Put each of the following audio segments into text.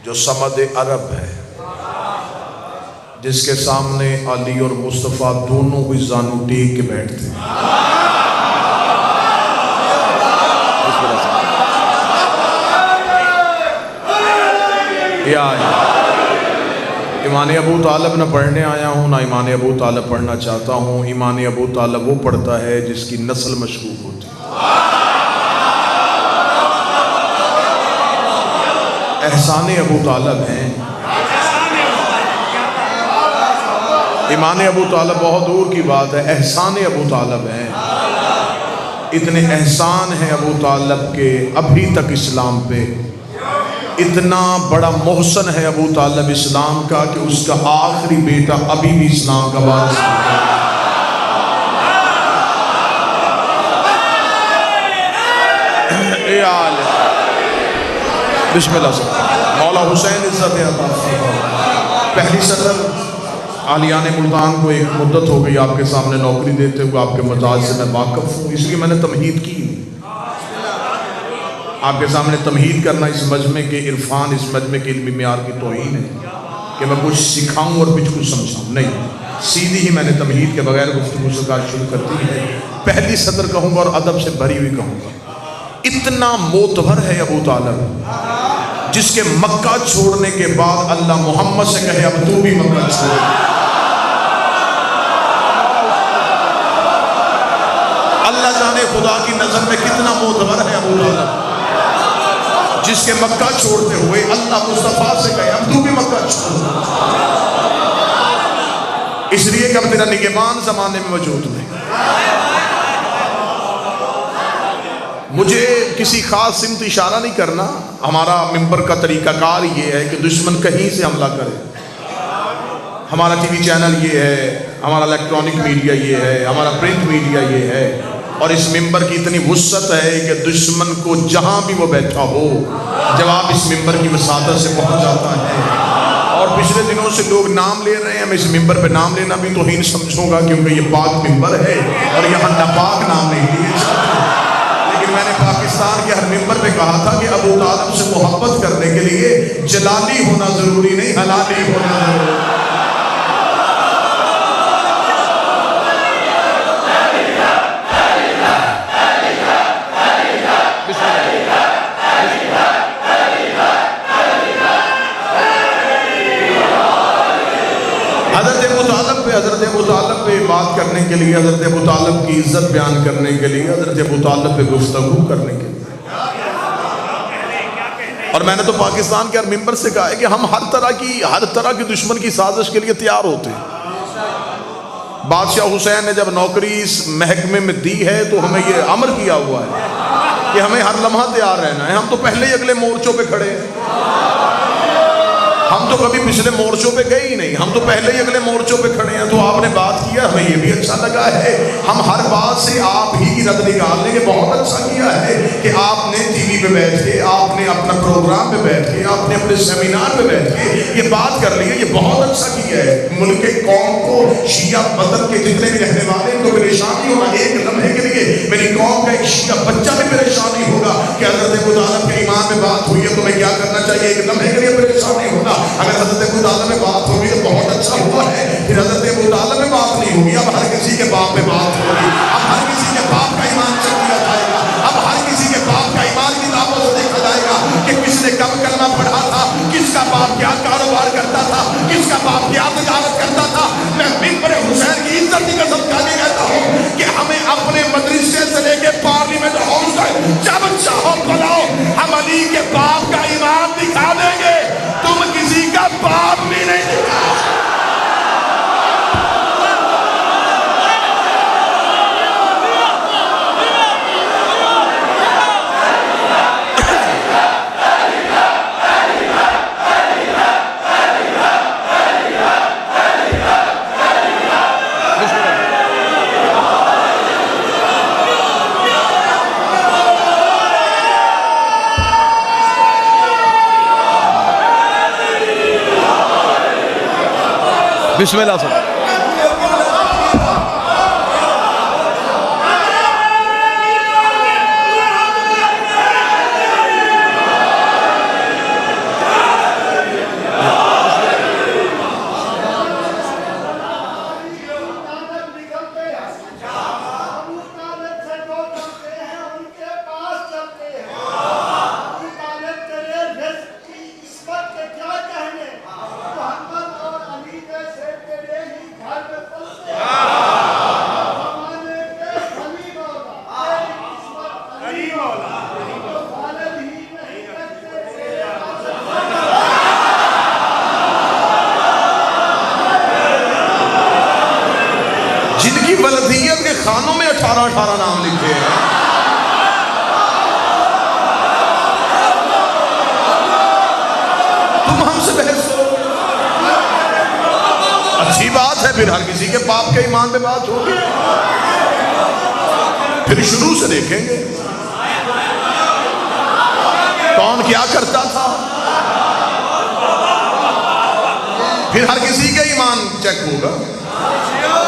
जो समद अरब है, जिसके सामने अली और मुस्तफ़ा दोनों ही जानू टेक के बैठते हैं। ईमान अबू तालिब न पढ़ने आया हूँ, ना ईमान अबू तालिब पढ़ना चाहता हूँ। ईमान अबू तालिब वो पढ़ता है जिसकी नस्ल मशकूक होती है। एहसान अबू तालिब हैं, ईमान अबू तालिब बहुत दूर की बात है, एहसान अबू तालिब हैं। इतने एहसान हैं अबू तालिब के अभी तक इस्लाम पे, इतना बड़ा मोहसन है अबू तालिब इस्लाम का कि उसका आखिरी बेटा अभी भी इस्लाम का वारिस है। बिस्मिल्लाह से मौला हुसैन इज्जत अता फरमाओ। पहली सदर आलियान मुल्तान को एक मुद्दत हो गई आपके सामने नौकरी देते हुए, आपके मजाज से मैं वाकफ़ हूँ, इसलिए मैंने तमहीद की। आपके सामने तमहीद करना इस मजमे के इरफान, इस मजमे के इल्मी मेयार की तौहीन है कि मैं कुछ सिखाऊं और कुछ समझाऊं, नहीं, सीधी ही मैंने तमहीद के बगैर गुफ्तगू से कार शुरू कर दी है। पहली सदर कहूँगा और अदब से भरी हुई कहूँगा। इतना मोतबर है अबू तालिब, जिसके मक्का छोड़ने के बाद अल्लाह मोहम्मद से कहे अब तू भी मक्का छोड़। अल्लाह जाने खुदा की नजर में कितना मोतबर है अबू तालिब, जिसके मक्का छोड़ते हुए अल्लाह मुस्तफा से कहे अब तू भी मक्का छोड़। इसलिए कि अब तेरा निगहबान जमाने में मौजूद नहीं। मुझे किसी खास सिमत इशारा नहीं करना। हमारा मिंबर का तरीकाकार ये है कि दुश्मन कहीं से हमला करे। हमारा टीवी चैनल ये है, हमारा इलेक्ट्रॉनिक मीडिया ये है, हमारा प्रिंट मीडिया ये है, और इस मिंबर की इतनी वुस्सत है कि दुश्मन को जहाँ भी वो बैठा हो जवाब इस मिंबर की वसादत से पहुँच जाता है। और पिछले दिनों से लोग नाम ले रहे हैं, मैं इस मिंबर पे नाम लेना भी तौहीन समझूंगा, क्योंकि ये पाक मिंबर है और यहाँ नापाक नाम नहीं लिए जाते। लेकिन मैंने पाकिस्तान के हर मिंबर पे कहा था कि अबू तालिब से मोहब्बत करने के लिए जलाली होना जरूरी नहीं, हलाली होना जरूरी। हज़रत अबू तालिब पे बात करने के लिए, हज़रत अबू तालिब की इज्जत बयान करने के लिए, हज़रत अबू तालिब पे गुफ्तगू करने के लिए, और मैंने तो पाकिस्तान के हर मिंबर से कहा है कि हम हर तरह की दुश्मन की साजिश के लिए तैयार होते हैं। बादशाह हुसैन ने जब नौकरी इस महकमे में दी है तो हमें ये अमर किया हुआ है कि हमें हर लम्हा तैयार रहना है। हम तो पहले ही अगले मोर्चों पे खड़े हैं, हम तो कभी पिछले मोर्चों पे गए ही नहीं, हम तो पहले ही अगले मोर्चों पे खड़े हैं। तो आपने बात किया, हमें ये भी अच्छा लगा है। हम हर बात से आप ही की रद निकालने के बहुत अच्छा किया है कि आपने टीवी पे बैठ के, आपने अपना प्रोग्राम पे बैठ के, आपने अपने सेमिनार पे बैठ के ये बात कर ली है, ये बहुत अच्छा किया है। मुल्क के कौम को शिया बदल के जितने भी रहने वाले तो परेशानी होगा, एक लम्हे के लिए मेरी कौम का एक शिया बच्चा भी परेशानी होगा कि हज़रत अबू तालिब के ईमान में बात हुई है तो मैं क्या करना चाहिए, एक लम्हे के लिए परेशानी होगा। अगर हज़रत अबू तालिब में बात होगी तो बहुत अच्छा हुआ है। फिर हज़रत अबू तालिब में बात नहीं होगी, अब हर किसी के बाप में बात होगी। अब हर किसी के बाप का ईमान चेक किया जाएगा। अब हर किसी के बाप का ईमान किताबों से देखा जाएगा कि किसने कब कलमा पढ़ा था, किसका बाप क्या कारोबार करता था, किसका बाप क्या तजारत करता था। मैं मिंबर हुसैन की इज्जत की कसम खाने कहता हूँ कि हमें अपने मदरसे से लेके पार्लियामेंट हाउस तक जब चाहो बुलाओ, हम अली के बाप का ईमान दिखा देंगे, तुम किसी का बाप भी नहीं दिखा। बिस्मिल्लाह सर। 18 नाम लिखे हैं। तुम हमसे बहस करो, अच्छी बात है, फिर हर किसी के बाप के ईमान पे बात होगी। फिर शुरू से देखेंगे कौन क्या करता था, फिर हर किसी का ईमान चेक होगा।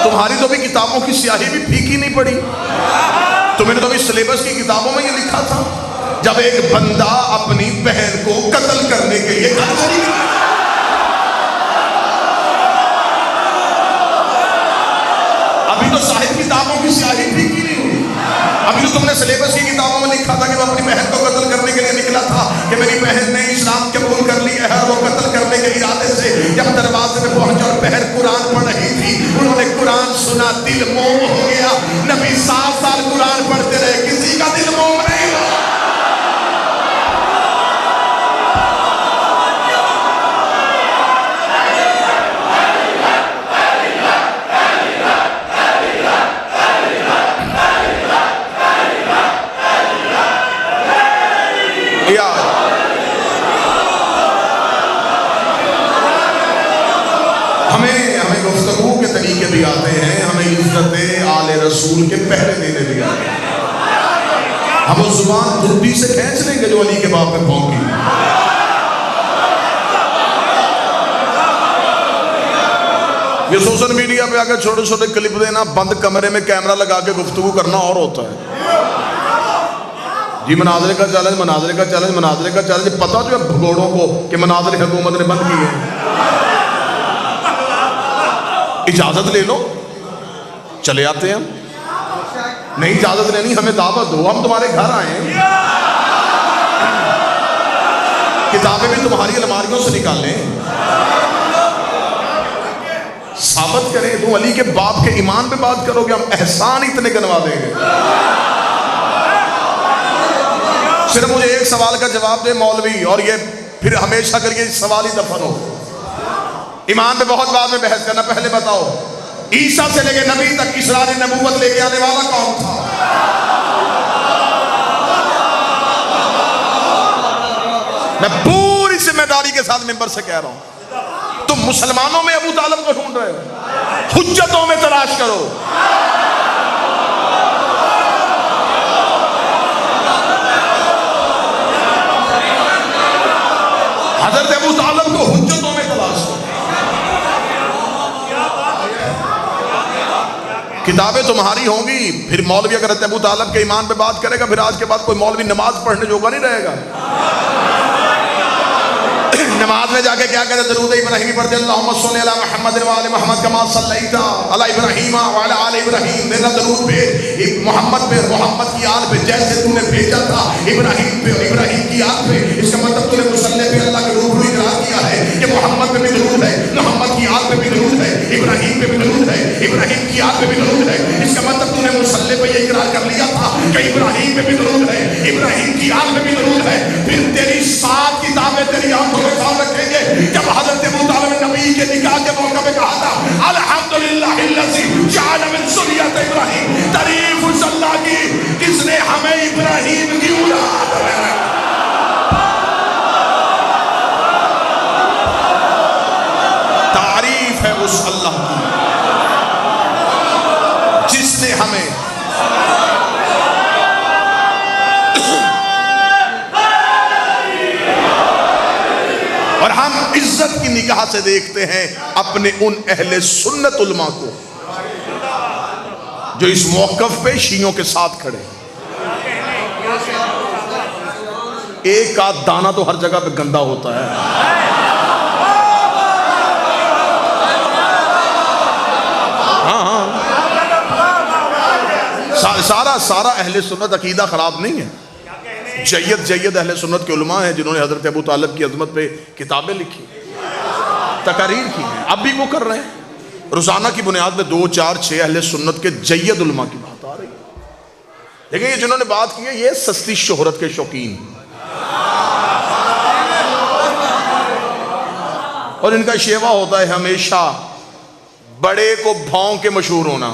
तुम्हारी तो भी किताबों की स्याही भी फीकी नहीं पड़ी। तुमने तो भी सिलेबस की किताबों में ये लिखा था, जब एक बंदा अपनी बहन को कत्ल करने के लिए घर चली गई। अभी तो साहिब किताबों की स्याही फीकी नहीं हुई। अभी तो तुमने सिलेबस की किताबों में लिखा था कि वो अपनी बहन को कत्ल करने के लिए निकला था, कि मेरी बहन ने इस्लाम कबूल कर ली है। वो कत्ल करने के इरादे से जब दरवाजे में पहुंचा और बहन कुरान पढ़ रही थी, उन्होंने कुरान सुना, दिल मोम हो गया। नबी 7 साल कुरान पढ़ते रहे, किसी का दिल मोम नहीं हुआ। हमें गुफ्तगू के तरीके भी आते हैं, हमें इज्जत आले रसूल के पहरे देने भी आते हैं। हम उस जुबान बुद्धि से खींच लेंगे जो अली के बाप में भौंकी। ये सोशल मीडिया पे आकर छोटे छोटे क्लिप देना, बंद कमरे में कैमरा लगा के गुफ्तगू करना और होता है जी। मनाजरे का चैलेंज, मनाजरे का चैलेंज, मनाजरे का चैलेंज। पता जो है भगोड़ों को कि मनाजरे हुकूमत ने बंद किए हैं। इजाजत ले लो, चले आते हैं हम। नहीं इजाजत लेनी, हमें दावत दो, हम तुम्हारे घर आए हैं। किताबें भी तुम्हारी अलमारियों से निकालें, साबित करें। तुम अली के बाप के ईमान पे बात करोगे, हम एहसान इतने गिनवा देंगे। सिर्फ मुझे एक सवाल का जवाब दे मौलवी, और ये फिर हमेशा करके सवाल ही दफन हो। ईमान पे बहुत बाद में बहस करना, पहले बताओ ईसा से लेके नबी तक इसरार नबूवत लेके आने वाला कौन था? मैं पूरी जिम्मेदारी के साथ मिंबर से कह रहा हूं, तुम मुसलमानों में अबू तालिब को ढूंढ रहे हो, हुज्जतों में तलाश करो। हजरत अबू तालिब को हुज्जतों में तलाश करो। किताबें तुम्हारी होंगी, फिर मौलवी अगर अबू तालिब के ईमान पे बात करेगा, फिर आज के बाद कोई मौलवी नमाज पढ़ने जोगा नहीं रहेगा। नमाज में जाके क्या करे? दरूद इब्राहिमी पढ़ते, अल्लाहुम्मा सल्ली अला मुहम्मद व आले मुहम्मद कमा सल्लैता अला इब्राहीम व अला आले इब्राहीम। मेरा दरूद भेज मोहम्मद पे, मोहम्मद की आल पे, जैसे तूने भेजा था इब्राहीम पे और इब्राहीम की आल पे। इसका मतलब तूने मुसल्ले पे अल्लाह के रूबरू इकरार किया है कि मोहम्मद पे भी दरूद है, मोहम्मद की आल पे भी दरूद है, इब्राहीम पे भी दरूद है, इब्राहीम की आल पे भी दरूद है। इसका मतलब तूने मुसल्ले पे ये इकरार कर लिया था कि इब्राहीम पे भी दरूद है, इब्राहीम की आल पे भी दरूद है। फिर तेरी 7 किताबें तेरी आंखों में रखेंगे। जब हज़रत अबू तालिब नबी के निकाह के मौके पे कहा था अल्हम्दुलिल्लाहिल्लज़ी जअल मिन ज़ुर्रियत इब्राहीम, तारीफ उस अल्लाह की जिसने हमें इब्राहीम की औलाद बनाया। तारीफ है उस अल्लाह की जिसने हमें और हम इज्जत की निगाह से देखते हैं अपने उन अहले सुन्नत उलमा को जो इस मौकफ पे शियों के साथ खड़े। एक आध दाना तो हर जगह पे गंदा होता है। हाँ, सारा अहले सुन्नत अकीदा खराब नहीं है। जय्यद अहले सुन्नत के उलमा हैं जिन्होंने हजरत अबू तालिब की अजमत पे किताबें लिखी, तकारीर की हैं, अब भी वो कर रहे हैं। रोजाना की बुनियाद पे 2, 4, 6 अहले सुन्नत के जय्यद उलमा की बात आ रही है। लेकिन ये जिन्होंने बात की है ये सस्ती शोहरत के शौकीन, और इनका शेवा होता है हमेशा बड़े को भौं के मशहूर होना।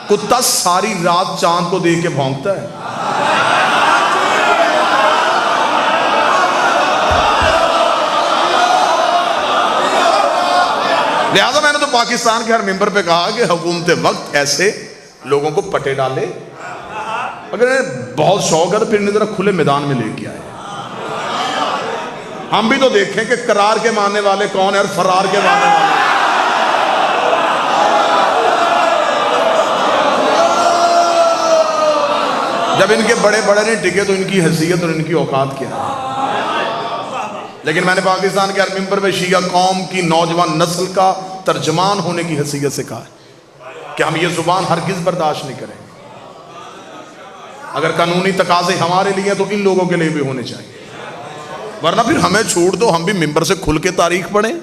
कुत्ता सारी रात चांद को देख के भौंकता है। लिहाजा मैंने तो पाकिस्तान के हर मेंबर पे कहा कि हुकूमत वक्त ऐसे लोगों को पटे डाले, अगर बहुत शौक है तो फिर जरा खुले मैदान में लेके आए। हम भी तो देखें कि करार के मानने वाले कौन है और फरार के मानने वाले। जब इनके बड़े बड़े नहीं टिके तो इनकी हैसियत और इनकी औकात क्या है। लेकिन मैंने पाकिस्तान के हर मेंबर में शिया कौम की नौजवान नस्ल का तर्जमान होने की हैसियत से कहा कि हम ये जुबान हरगिज बर्दाश्त नहीं करेंगे। अगर कानूनी तकाजे हमारे लिए तो इन लोगों के लिए भी होने चाहिए, वरना फिर हमें छोड़ दो, हम भी मिंबर से खुल के तारीख पढ़ें।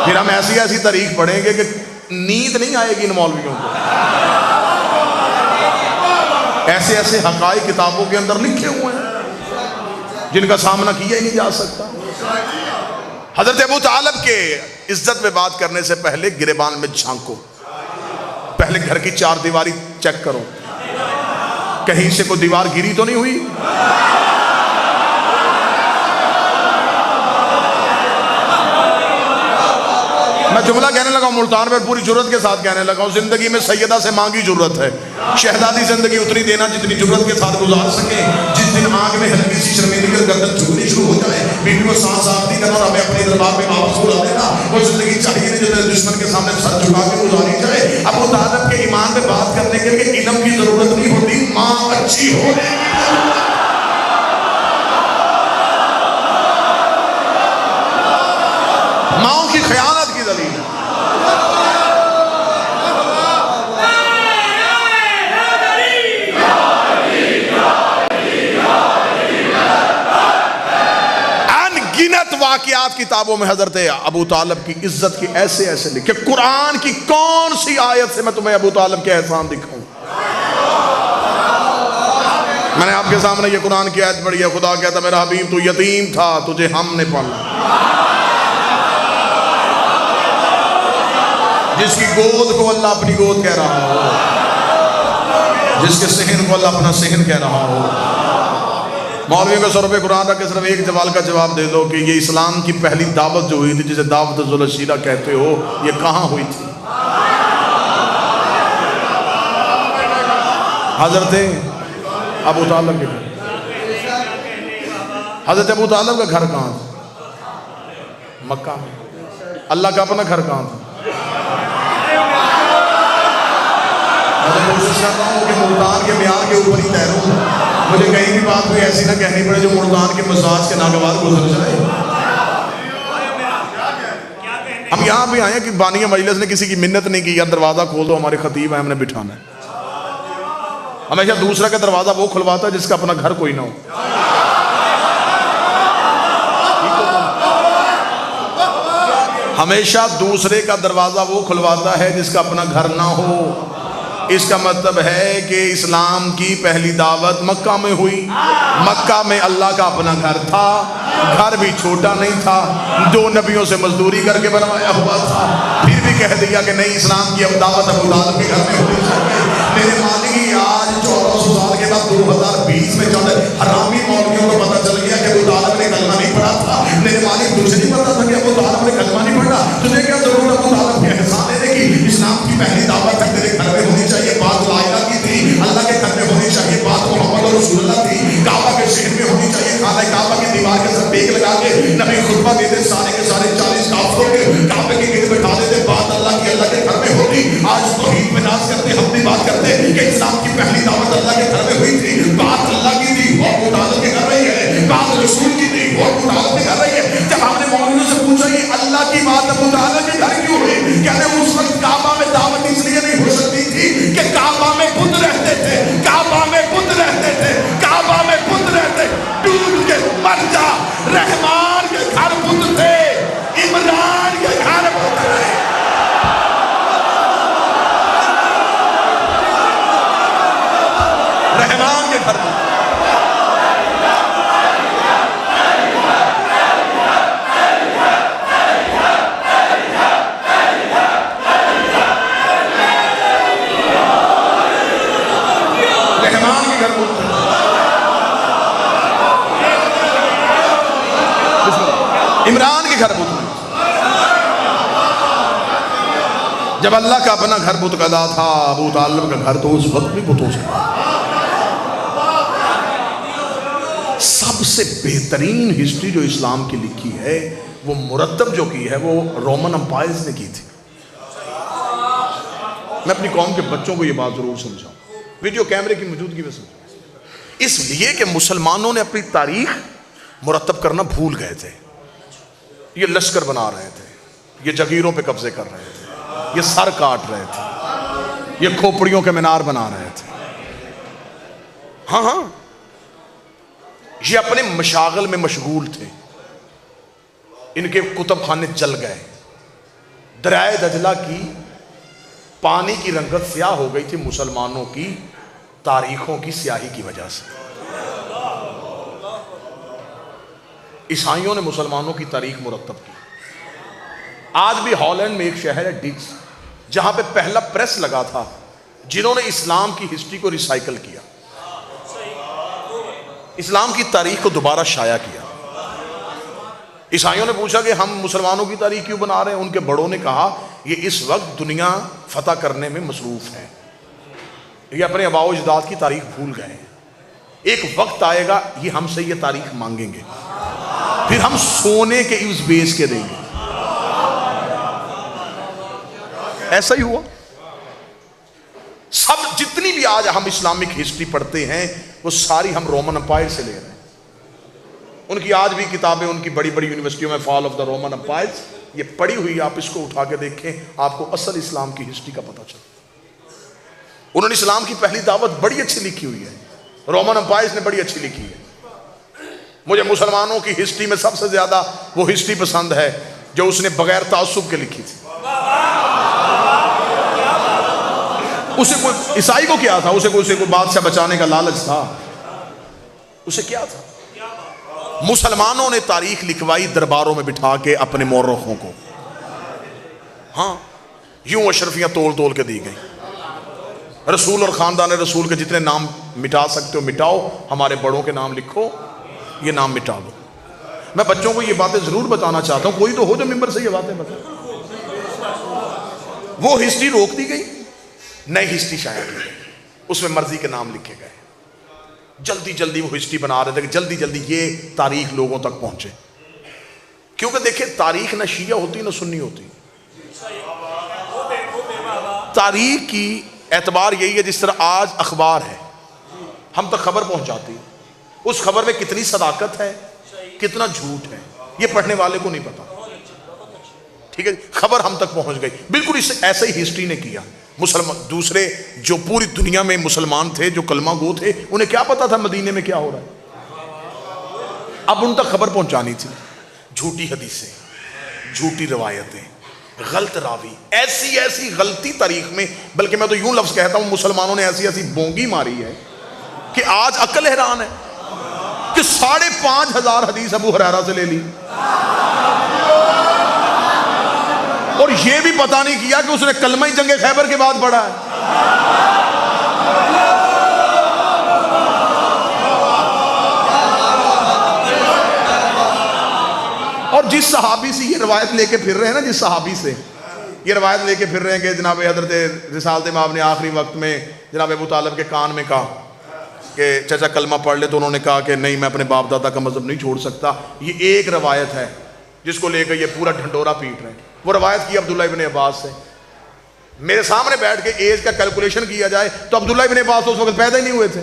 फिर हम ऐसी ऐसी तारीख पढ़ेंगे कि नींद नहीं आएगी इन मौलवियों को। ऐसे ऐसे हकाइक किताबों के अंदर लिखे हुए हैं जिनका सामना किया ही नहीं जा सकता। हजरत अबू तालिब के इज्जत में बात करने से पहले गिरेबान में झांको, पहले घर की चार दीवारी चेक करो, कहीं से कोई दीवार गिरी तो नहीं हुई। मैं जुमला कहने लगा मुल्तान पर पूरी जुर्रत के साथ कहने लगा हूं, जिंदगी में सैयदा से मांगी जुर्रत है, शहजादी जिंदगी उतनी देना जितनी जुर्रत के साथ गुजार सके। जिस दिन आंख में हल्की सी शर्मिंदगी और गर्दन झुकनी शुरू हो जाए, बीवी को सांस आती करना और हमें अपने दरबार में वापस बुला देना, वो जिंदगी चाहिए नहीं जो दुश्मन के सामने सर झुका के गुजारी जाए। अबू तालिब के ईमान में बात करने के लिए इल्म की जरूरत नहीं होती, मां अच्छी होने की जरूरत है। माओ की खयानत की दलील है। अनगिनत वाकयात किताबों में हजरत अबू तालिब की इज्जत की ऐसे ऐसे लिखे। कुरान की कौन सी आयत से मैं तुम्हें अबू तालिब के एहसान दिखाऊं? मैंने आपके सामने ये कुरान की आयत पढ़ी है, खुदा कहता मेरा हबीब तू यतीम था, तुझे हमने पाला। जिसकी गोद को अल्लाह अपनी गोद कह रहा हो, जिसके सहन को अल्लाह अपना सहन कह रहा हो। मौलवी को 100 रुपये कुरान रख के सिर्फ एक सवाल का जवाब दे दो कि ये इस्लाम की पहली दावत जो हुई थी, जिसे दावत जुलशीला कहते हो, ये कहाँ हुई थी? हजरत अबू तालिब के घर। हजरत अबू तालिब का घर कहाँ था? मक्का में। अल्लाह का अपना घर कहाँ था? मैं कोशिश कर रहा हूँ कि मुल्तान के म्यार के ऊपर ही तैरूं, मुझे कहीं भी बात कोई ऐसी ना कहनी पड़े जो मुल्तान के मसाज के नागवार गुजर जाए। हम यहाँ भी आए कि बानिया मजलिस ने किसी की मिन्नत नहीं की, यार दरवाजा खोल दो, हमारे खतीब है, हमने बिठाना है। हमेशा दूसरा का दरवाजा वो खुलवाता है जिसका अपना घर कोई ना हो। हमेशा दूसरे का दरवाजा वो खुलवाता है जिसका अपना घर ना हो। इसका मतलब है कि इस्लाम की पहली दावत मक्का में हुई। मक्का में अल्लाह का अपना घर था, घर भी छोटा नहीं था, 2 नबियों से मजदूरी करके बनवाया हुआ था। फिर भी कह दिया कि नहीं, इस्लाम की अब दावत अबू तालिब के घर में होनी चाहिए। मेरे मालिक आज 1400 साल के बाद 2020 में चल हरामी मौलवियों को पता चल गया कि अबू तालिब ने कलमा नहीं पढ़ा था। मेरे मालिक तुझे नहीं पता था कि अबू तालिब ने कलमा नहीं पढ़ा? तुझे क्या जरूरत अबू तालिब के एहसान लेने की? इस्लाम की पहली दावत तेरे घर में होनी चाहिए। बात ला इलाहा की थी, अल्लाह के घर में होनी चाहिए। बात मोहम्मद और रसूलुल्लाह थी, काबा के शहर में होनी चाहिए। खाना काबा की दीवार के साथ टेक लगा के नबी खुतबा देते, सारे के सारे 40 काफिरों के काबे के गिर्द बैठा देते। बात अल्लाह की अल्लाह के घर में होती। आज तौहीद में नाज करते, हम भी बात करते कि इस्लाम की पहली दावत अल्लाह के घर में हुई थी। बात अल्लाह की थी, वो अबू तालिब के घर रही है। बात रसूल की थी, वो अबू तालिब के घर रही है। जब हमने मौलवियों से पूछा ये अल्लाह की बात अबू तालिब के घर क्यों हुई, कहते उस वक्त काबा में दावत इसलिए नहीं हो सकती थी कि काबा में बुत रहते थे, काबा में बुत रहते थे, काबा में बुत रहते। डूब के मर जा, रहमान के घर बुत थे। इमरान के घर बुत नहीं। जब अल्लाह का अपना घर बुतकदा था, अबू तालिब का घर तो उस वक्त भी बुतों से। सबसे बेहतरीन हिस्ट्री जो इस्लाम की लिखी है, वो मुरतब जो की है वो रोमन अंपायर्स ने की थी। मैं अपनी कौम के बच्चों को ये बात जरूर समझाऊं, वीडियो कैमरे की मौजूदगी में समझाऊं, इसलिए कि मुसलमानों ने अपनी तारीख मुरतब करना भूल गए थे। ये लश्कर बना रहे थे, ये जगीरों पे कब्जे कर रहे थे, ये सर काट रहे थे, ये खोपड़ियों के मीनार बना रहे थे। हाँ हाँ, ये अपने मशागल में मशगूल थे। इनके कुतुब खाने जल गए। दरियाए दजला की पानी की रंगत स्याह हो गई थी मुसलमानों की तारीखों की स्याही की वजह से। ईसाइयों ने मुसलमानों की तारीख मुरतब की। आज भी हॉलैंड में एक शहर है डिक्स, जहां पे पहला प्रेस लगा था जिन्होंने इस्लाम की हिस्ट्री को रिसाइकल किया, इस्लाम की तारीख को दोबारा शाया किया। ईसाइयों ने पूछा कि हम मुसलमानों की तारीख क्यों बना रहे हैं। उनके बड़ों ने कहा ये इस वक्त दुनिया फतह करने में मसरूफ है, ये अपने आबाओ अजदाद की तारीख भूल गए। एक वक्त आएगा ये हमसे ये तारीख मांगेंगे, फिर हम सोने के इस बेच के देंगे। ऐसा ही हुआ। सब जितनी भी आज हम इस्लामिक हिस्ट्री पढ़ते हैं वो सारी हम रोमन अंपायर से ले रहे हैं। उनकी आज भी किताबें उनकी बड़ी बड़ी यूनिवर्सिटियों में, fall of the Roman umpires, ये पढ़ी हुई, आप इसको उठा के देखें, आपको असल इस्लाम की हिस्ट्री का पता चले। उन्होंने इस्लाम की पहली दावत बड़ी अच्छी लिखी हुई है, रोमन अंपायर्स ने बड़ी अच्छी लिखी है। मुझे मुसलमानों की हिस्ट्री में सबसे ज्यादा वो हिस्ट्री पसंद है जो उसने बगैर तासुब के लिखी थी। उसे कोई ईसाई को क्या था, उसे कोई बादशाह बचाने का लालच था, उसे क्या था? मुसलमानों ने तारीख लिखवाई दरबारों में बिठा के अपने मौरखों को। हाँ, यूं अशरफियां तोल तोल के दी गई। रसूल और खानदान रसूल के जितने नाम मिटा सकते हो मिटाओ, हमारे बड़ों के नाम लिखो, ये नाम मिटा दो। मैं बच्चों को ये बातें जरूर बताना चाहता हूं, कोई तो हो जो मिंबर से ये बातें बताए। वो हिस्ट्री रोक दी गई, नई हिस्ट्री शाया की गई, उसमें मर्जी के नाम लिखे गए। जल्दी जल्दी वो हिस्ट्री बना रहे थे कि जल्दी जल्दी ये तारीख लोगों तक पहुंचे। क्योंकि देखिए, तारीख ना शिया होती ना सुन्नी होती। तारीख की एतबार यही है, जिस तरह आज अखबार है, हम तक खबर पहुंचाती, उस खबर में कितनी सदाकत है, कितना झूठ है, ये पढ़ने वाले को नहीं पता। ठीक है, खबर हम तक पहुंच गई। बिल्कुल इस ऐसे ही हिस्ट्री ने किया। मुसलमान दूसरे जो पूरी दुनिया में मुसलमान थे, जो कलमा गो थे, उन्हें क्या पता था मदीने में क्या हो रहा है? अब उन तक खबर पहुंचानी थी। झूठी हदीसें, झूठी रवायतें, गलत रावी, ऐसी ऐसी गलती तारीख में, बल्कि मैं तो यूं लफ्ज कहता हूं, मुसलमानों ने ऐसी ऐसी बोंगी मारी है कि आज अकल हैरान है कि 5,500 हदीस अबू हुरैरा से ले ली, और यह भी पता नहीं किया कि उसने कलमा ही जंगे खैबर के बाद पढ़ा है। और जिस सहाबी से ये रवायत लेके फिर रहे हैं ना, जिस सहाबी से ये रवायत लेके फिर रहे हैं कि जनाब हजरत रिसालत इमाम ने आखिरी वक्त में जनाब अबू तालिब के कान में कहा कि चाचा कलमा पढ़ ले, तो उन्होंने कहा कि नहीं, मैं अपने बाप दादा का मजहब नहीं छोड़ सकता। ये एक रवायत है जिसको लेकर ये पूरा ढंडोरा पीट रहे हैं। वो रवायत की अब्दुल्ला इब्न अब्बास से। मेरे सामने बैठ के एज का कैलकुलेशन किया जाए तो अब्दुल्ला इब्न अब्बास उस वक्त पैदा ही नहीं हुए थे।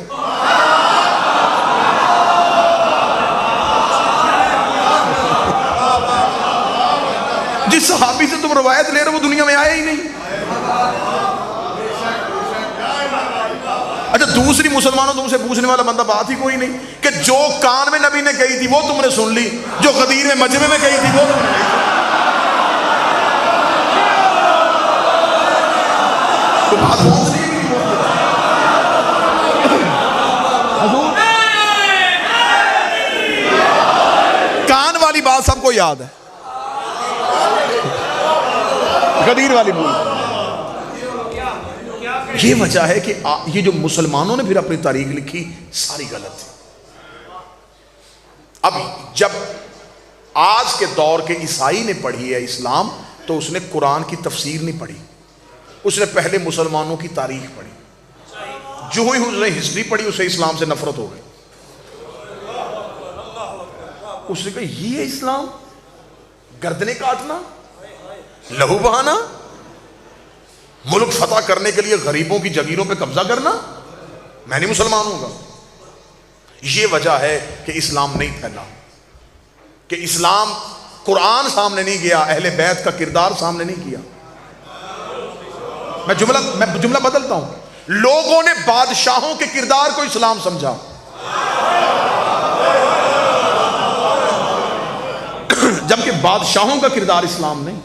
जिस सहाबी से तुम रवायत ले रहे हो वो दुनिया में आया ही नहीं। अच्छा, दूसरी मुसलमानों तुमसे पूछने वाला बंदा बात ही कोई नहीं कि जो कान में नबी ने कही थी वो तुमने सुन ली, जो गदीर में मजमे में कही थी वो तुमने नहीं सुनी। तो बात कान वाली बात सबको याद है, गदीर वाली बोल। ये वजह है कि ये जो मुसलमानों ने फिर अपनी तारीख लिखी सारी गलत थी। अब जब आज के दौर के ईसाई ने पढ़ी है इस्लाम, तो उसने कुरान की तफसीर नहीं पढ़ी, उसने पहले मुसलमानों की तारीख पढ़ी। जो ही उसने हिस्ट्री पढ़ी उसे इस्लाम से नफरत हो गई। उसने कहा ये है इस्लाम, गर्दनें काटना, लहू बहाना, मुल्क फतह करने के लिए गरीबों की जगीरों पे कब्जा करना, मैं नहीं मुसलमान हूंगा। ये वजह है कि इस्लाम नहीं फैला, कि इस्लाम कुरान सामने नहीं गया, अहले बैत का किरदार सामने नहीं किया। मैं जुमला बदलता हूं, लोगों ने बादशाहों के किरदार को इस्लाम समझा, जबकि बादशाहों का किरदार इस्लाम नहीं।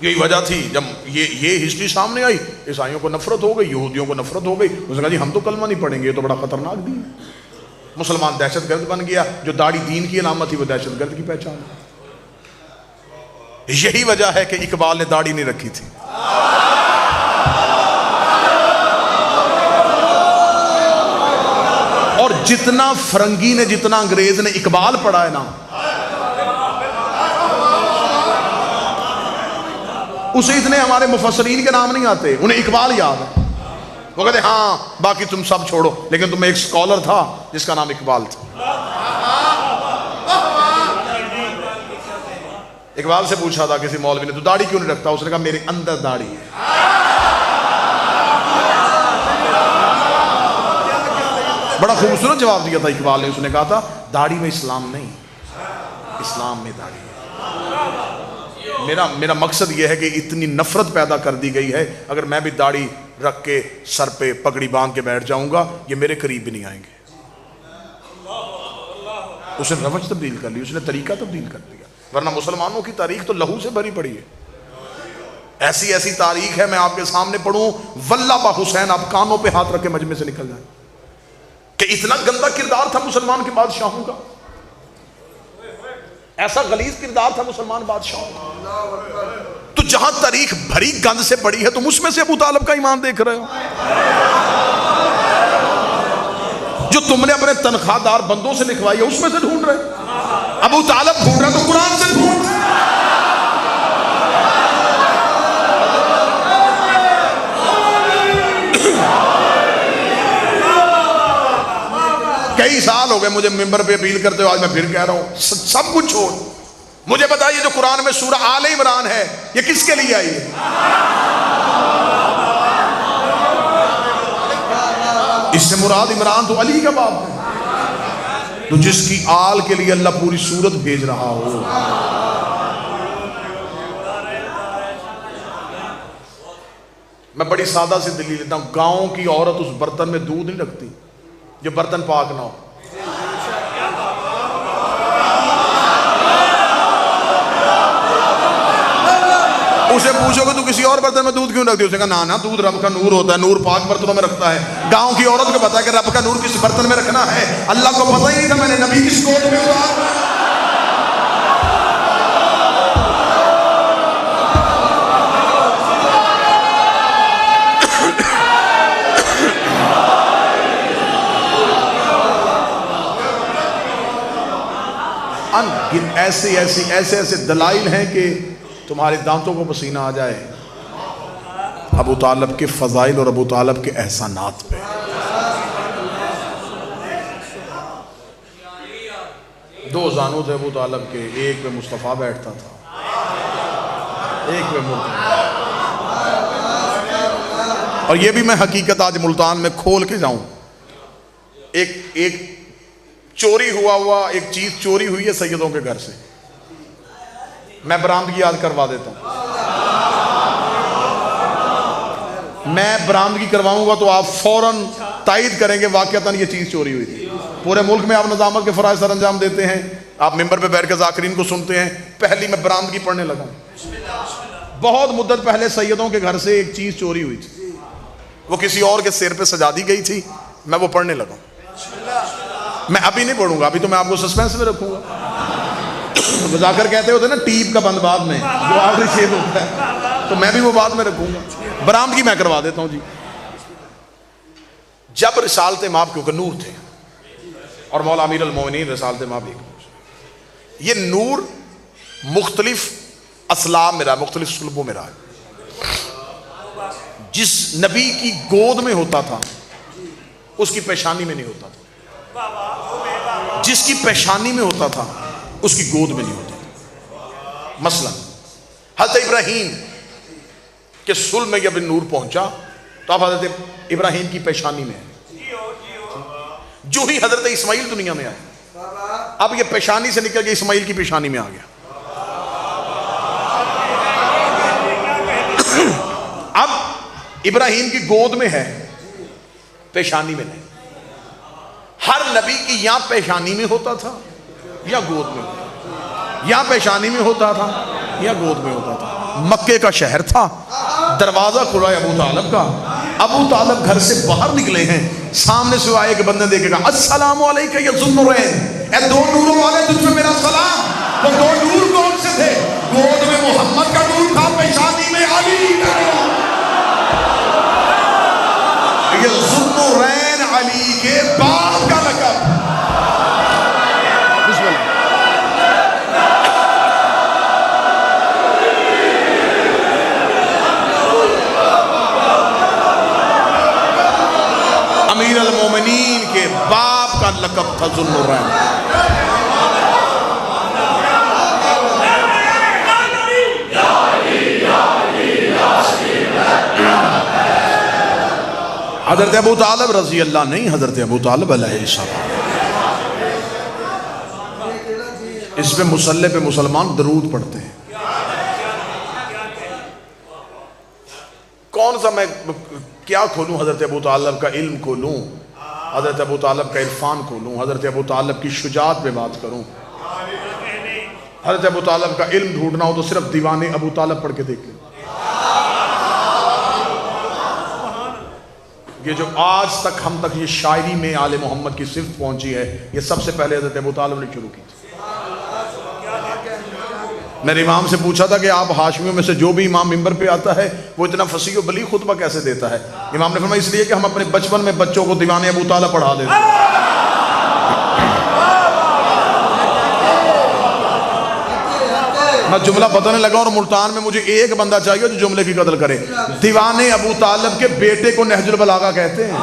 यही वजह थी जब ये हिस्ट्री सामने आई, ईसाइयों को नफरत हो गई, यहूदियों को नफरत हो गई। उसने कहा जी हम तो कलमा नहीं पढ़ेंगे, ये तो बड़ा खतरनाक दीन है। मुसलमान दहशतगर्द बन गया, जो दाढ़ी दीन की अलामत थी वो दहशतगर्द की पहचान। यही वजह है कि इकबाल ने दाढ़ी नहीं रखी थी। और जितना फरंगी ने, जितना अंग्रेज ने इकबाल पढ़ा है ना, उसे इतने हमारे मुफस्सरीन के नाम नहीं आते, उन्हें इकबाल याद है। वो कहते हाँ बाकी तुम सब छोड़ो, लेकिन तुम्हें एक स्कॉलर था जिसका नाम इकबाल था। इकबाल से पूछा था किसी मौलवी ने, तू दाढ़ी क्यों नहीं रखता? उसने कहा मेरे अंदर दाढ़ी है। बड़ा खूबसूरत जवाब दिया था इकबाल ने। उसने कहा था दाढ़ी में इस्लाम नहीं, इस्लाम में दाढ़ी है। मेरा मकसद यह है कि इतनी नफरत पैदा कर दी गई है, अगर मैं भी दाढ़ी रख के सर पे पगड़ी बांध के बैठ जाऊंगा, ये मेरे करीब भी नहीं आएंगे। उसने रवज तब्दील कर ली, उसने तरीका तब्दील कर दिया। वरना मुसलमानों की तारीख तो लहू से भरी पड़ी है। ऐसी ऐसी तारीख है, मैं आपके सामने पढ़ूं, वल्लाह हुसैन आप कानों पे हाथ रख के मजमे से निकल जाए, कि इतना गंदा किरदार था मुसलमान के बादशाहों का, ऐसा गलीज किरदार था मुसलमान बादशाहों का। तो जहां तारीख भरी गंद से पड़ी है, तुम उसमें से अबू तालिब का ईमान देख रहे हो, जो तुमने अपने तनख्वाहदार बंदों से लिखवाई है उसमें से ढूंढ रहे। अबू तालिब ढूंढ रहे तो कुरान से ढूंढ। कई साल हो गए मुझे मिंबर पे अपील करते हो, आज मैं फिर कह रहा हूं, सब कुछ छोड़, मुझे बताइए जो कुरान में सूरह आले इमरान है, ये किसके लिए आई है? इससे मुराद इमरान तो अली का बाप है, तो जिसकी आल के लिए अल्लाह पूरी सूरत भेज रहा हो। मैं बड़ी सादा सी दलील लेता हूं, गांव की औरत उस बर्तन में दूध नहीं रखती जो बर्तन पाक ना हो। उसे पूछोगे तू किसी और बर्तन में दूध क्यों रखती है? उसने कहा ना दूध रब का नूर होता है, नूर पाक बर्तनों में रखता है। गांव की औरत को पता है कि रब का नूर किस बर्तन में रखना है, अल्लाह को पता ही नहीं था मैंने नबी किस गोद में उतारा। ऐसे दलाइल हैं कि तुम्हारे दांतों को पसीना आ जाए अबू तालिब के फजाइल और अबू तालिब के एहसानात पे। दो जानू थे अबू तालिब के, एक पे मुस्तफ़ा बैठता था, एक पे मुल्तान। और ये भी मैं हकीकत आज मुल्तान में खोल के जाऊं, एक चोरी हुआ एक चीज चोरी हुई है सैयदों के घर से, मैं बरामदगी याद करवा देता हूं। मैं बरामदगी करवाऊंगा तो आप फौरन तायद करेंगे वाकयातन ये चीज चोरी हुई थी। पूरे मुल्क में आप निजामत के फराइज सर अंजाम देते हैं, आप मिंबर पे बैठ कर जाकिरीन को सुनते हैं। पहली मैं बरामदगी पढ़ने लगा, बहुत मुद्दत पहले सैयदों के घर से एक चीज चोरी हुई थी, वो किसी और के सिर पे सजा दी गई थी, मैं वो पढ़ने लगा। मैं अभी नहीं पढ़ूंगा, अभी तो मैं आपको सस्पेंस में रखूंगा। तो जाकर कहते होते ना टीप का बंद बाद में जो आखिरी शेर होता है, तो मैं भी वो बाद में रखूंगा। बरामदगी मैं करवा देता हूं जी। जब रिसालत माब, क्योंकि नूर थे और मौला अमीर अल मोमिनीन रिसालत माब एक, ये नूर मुख्तलिफ असलाब में रहा, मुख्तलिफ सुलबों में रहा। जिस नबी की गोद में होता था उसकी पेशानी में नहीं होता था, जिसकी पेशानी में होता था उसकी गोद में नहीं होता था। मसलन हज़रत इब्राहीम के सुल में जब नूर पहुंचा तो अब हज़रत इब्राहीम की पेशानी में है। जो ही हज़रत इस्माइल दुनिया में आए, अब ये पेशानी से निकल के इस्माइल की पेशानी में आ गया। अब इब्राहीम की गोद में है, पेशानी में नहीं। हर नबी की या पेशानी में होता था या गोद में होता था, या पेशानी में होता था या गोद में होता था। मक्के का शहर था, दरवाजा खुला है अबू तालिब का। अबू तालिब घर से बाहर निकले हैं, सामने से आए कि बंदे देखेगा, अस्सलामु अलैका या ज़ुन्नुरैन, ए दो नूरों वाले तुझ पे मेरा सलाम। तो दो नूर कौन से थे? गोद में मोहम्मद का नूर था, पेशानी में अली। ये ज़ुन्नुरैन अली के बाप का लक़ब। अमीर अल मोमिनीन के बाप का लक़ब था ज़ुन्नुरैन। हज़रत अबू तालिब रज़ी अल्लाह नहीं, हज़रत अबू तालिब अलैहिस्सलाम। इस पे मुसल्ले पे मुसलमान दरूद पढ़ते हैं। कौन सा मैं क्या खोलूं? हज़रत अबू तालिब का इल्म खोलूं, हज़रत अबू तालिब का इरफान खोलूं, हज़रत अबू तालिब की शुजाअत पे बात करूं। हज़रत अबू तालिब का इल्म ढूंढना हो तो सिर्फ दीवाने अबू तालिब पढ़ के देखें। ये जो आज तक हम तक ये शायरी में आले मोहम्मद की सिफ्त पहुंची है, ये सबसे पहले हज़रत अबू तालिब ने शुरू की थी। मैंने इमाम से पूछा था कि आप हाशमियों में से जो भी इमाम मिंबर पे आता है वो इतना फसीह और बलीग खुतबा कैसे देता है? इमाम ने फरमाया इसलिए कि हम अपने बचपन में बच्चों को दीवाने अबू तालिब पढ़ा देते हैं। मैं जुमला बताने लगा और मुल्तान में मुझे एक बंदा चाहिए जो जुमले की कदर करे। दीवाने अबू तालिब के बेटे को नहजुल बलागा कहते हैं।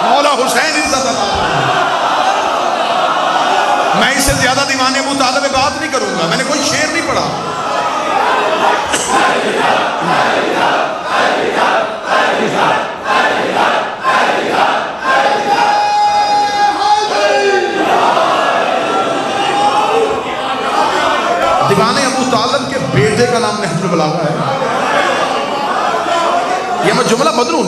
मौला हुसैन इज्जत अल्लाह। मैं इससे ज्यादा दीवाने अबू तालिब में बात नहीं करूंगा, मैंने कोई शेर नहीं पढ़ा। दीवाने अबू तालिब के बेटे का नाम नहजुल बलागा है। यह मैं जुमला बदलूं।